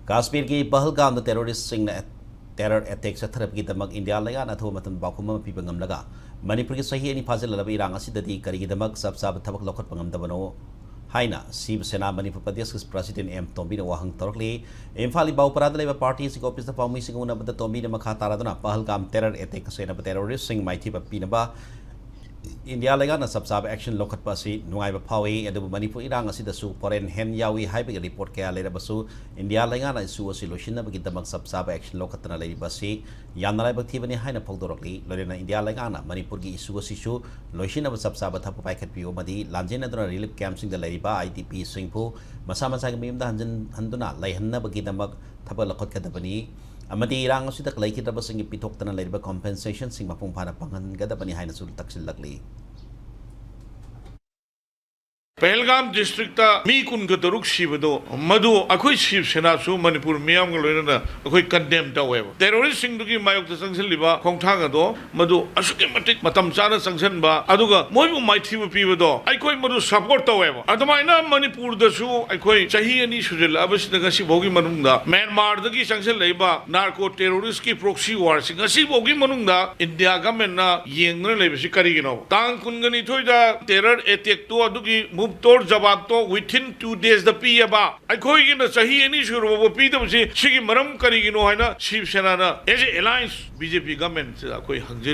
Kashmir की Pahalgam the terrorist सिंह terror attack चथरब की दमक इंडिया लेगा अथो मतन बाकुम पीबंगम लगा मणिपुर की सही एनी फाजिल लब इरांग असिददी करिगी दमक सब साब थबक लखत पंगम दबनो हाइना शिव सेना मणिपुर प्रदेश के प्रेसिडेंट M.Tombi ने वहंग तौरकली इम्फाल बाउपराद लेबा पार्टी सिंह ऑफिस पाउमी सिंह उनबद Tombi ने मखा तारादना पहलगाम टेरर अटैक सेना टेररिस्ट सिंह माइथी पीनबा इंडिया लेगा सब साब एक्शन लौखट पासी नुआइब फावी अदु मणिपुर इरांग असिदसु फॉरेन हेन यावी हाइबग रिपोर्ट कया लेरबसु इंडिया लेगा इशू असि लोशिनबगी दमक सब साब एक्शन लौखतना लेरिबसि यामना लाइबक थीबनि हाइना फोगदोरकली लोरेना इंडिया लेगा मणिपुर की इशू असिसु लोशिनब सब साब थप पाइखटपियो मदि लांजेनदना रिलीफ कैंप सिंग लेरिबा IDP सिंगफु मसा मसा के मियमदा हंदुना लैहन्नबगी दमक थप लखटकदबनि अमदी इरांग असिदक लैखिदबसिंग पिथोक्तना लेरिबा कॉम्पेंसेशन सिंग मपुंग फाना पंगनगदबनि हाइना सुल तक्सिलकली पहलगाम डिस्ट्रिक्ट मी कुन तरुक सिबदो मधु अखोई शिव सेना सु मणिपुर मियाम लोइना अखोई कंडेम तवेब टेररिस्ट सिंग दुगी मायोक संगसलिबा खोंथांग दो मधु असुके मटिक मतम चाना संगसनबा अदुगा मोइबु माइथिबु पीबदो अखोई मधु सपोर्ट तवेब अदमाइना मणिपुर दसु अखोई चाही अनि सुजल अबसिदा गसी भोगी मनुंगदा म्यांमार दगी संगसल लेबा नार्को टेररिस्ट की प्रोक्सी वार सिंग गसी भोगी मनुंगदा इंडिया गवर्नमेंट ना येंगन लेबसि करिगिनो तांग कुनगनी थोइदा टेरर अटैक तो अदुगी तोर जवाब तो विथिन 2 days द पीएबा अखोई की सही एनी शुरू पीदबसी सिगी मरम करिगिनो हाइना Shiv Sena as a alliance BJP government से अखोई हंगजरे